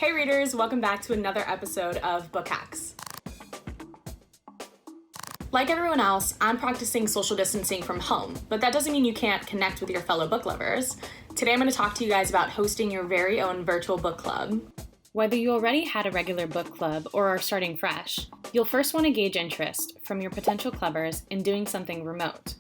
Hey readers, welcome back to another episode of Book Hacks. Like everyone else, I'm practicing social distancing from home, but that doesn't mean you can't connect with your fellow book lovers. Today I'm going to talk to you guys about hosting your very own virtual book club. Whether you already had a regular book club or are starting fresh, you'll first want to gauge interest from your potential clubbers in doing something remote.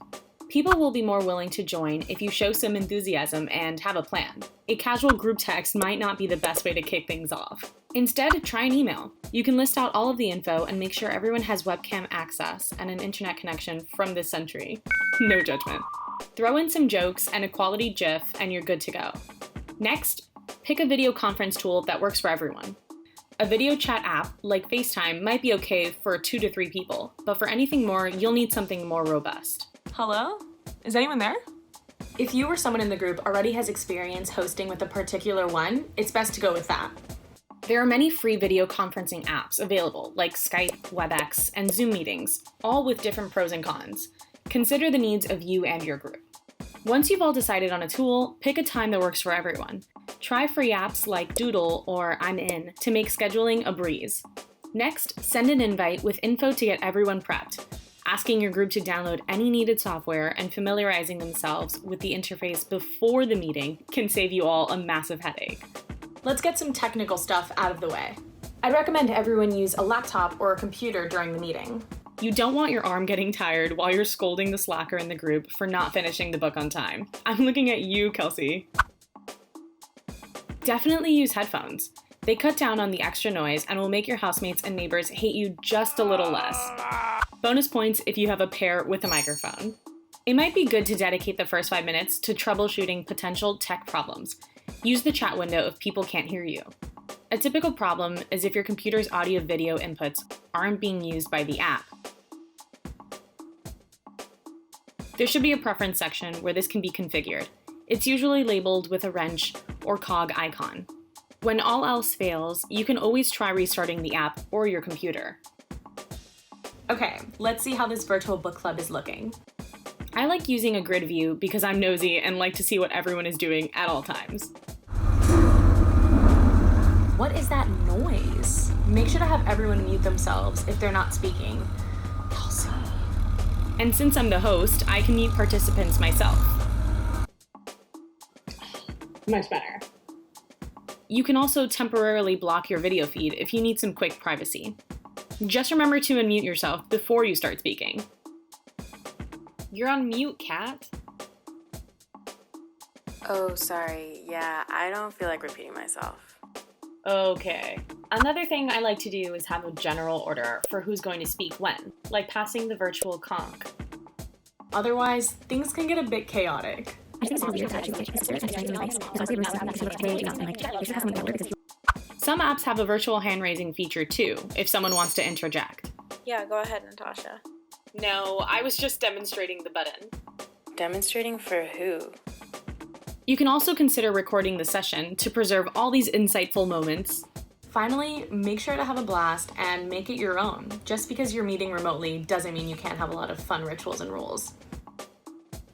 People will be more willing to join if you show some enthusiasm and have a plan. A casual group text might not be the best way to kick things off. Instead, try an email. You can list out all of the info and make sure everyone has webcam access and an internet connection from this century. No judgment. Throw in some jokes and a quality GIF and you're good to go. Next, pick a video conference tool that works for everyone. A video chat app like FaceTime might be okay for 2 to 3 people, but for anything more, you'll need something more robust. Hello? Is anyone there? If you or someone in the group already has experience hosting with a particular one, it's best to go with that. There are many free video conferencing apps available, like Skype, WebEx, and Zoom meetings, all with different pros and cons. Consider the needs of you and your group. Once you've all decided on a tool, pick a time that works for everyone. Try free apps like Doodle or I'm In to make scheduling a breeze. Next, send an invite with info to get everyone prepped. Asking your group to download any needed software and familiarizing themselves with the interface before the meeting can save you all a massive headache. Let's get some technical stuff out of the way. I'd recommend everyone use a laptop or a computer during the meeting. You don't want your arm getting tired while you're scolding the slacker in the group for not finishing the book on time. I'm looking at you, Kelsey. Definitely use headphones. They cut down on the extra noise and will make your housemates and neighbors hate you just a little less. Bonus points if you have a pair with a microphone. It might be good to dedicate the first 5 minutes to troubleshooting potential tech problems. Use the chat window if people can't hear you. A typical problem is if your computer's audio-video inputs aren't being used by the app. There should be a preference section where this can be configured. It's usually labeled with a wrench or cog icon. When all else fails, you can always try restarting the app or your computer. Okay, let's see how this virtual book club is looking. I like using a grid view because I'm nosy and like to see what everyone is doing at all times. What is that noise? Make sure to have everyone mute themselves if they're not speaking. Kelsey. And since I'm the host, I can mute participants myself. Much better. You can also temporarily block your video feed if you need some quick privacy. Just remember to unmute yourself before you start speaking. You're on mute, Kat. Oh, sorry. Yeah, I don't feel like repeating myself. Okay. Another thing I like to do is have a general order for who's going to speak when, like passing the virtual conch. Otherwise, things can get a bit chaotic. Some apps have a virtual hand-raising feature too, if someone wants to interject. Yeah, go ahead, Natasha. No, I was just demonstrating the button. Demonstrating for who? You can also consider recording the session to preserve all these insightful moments. Finally, make sure to have a blast and make it your own. Just because you're meeting remotely doesn't mean you can't have a lot of fun rituals and rules.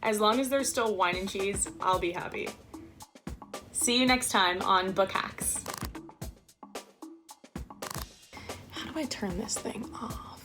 As long as there's still wine and cheese, I'll be happy. See you next time on Book Hacks. How do I turn this thing off?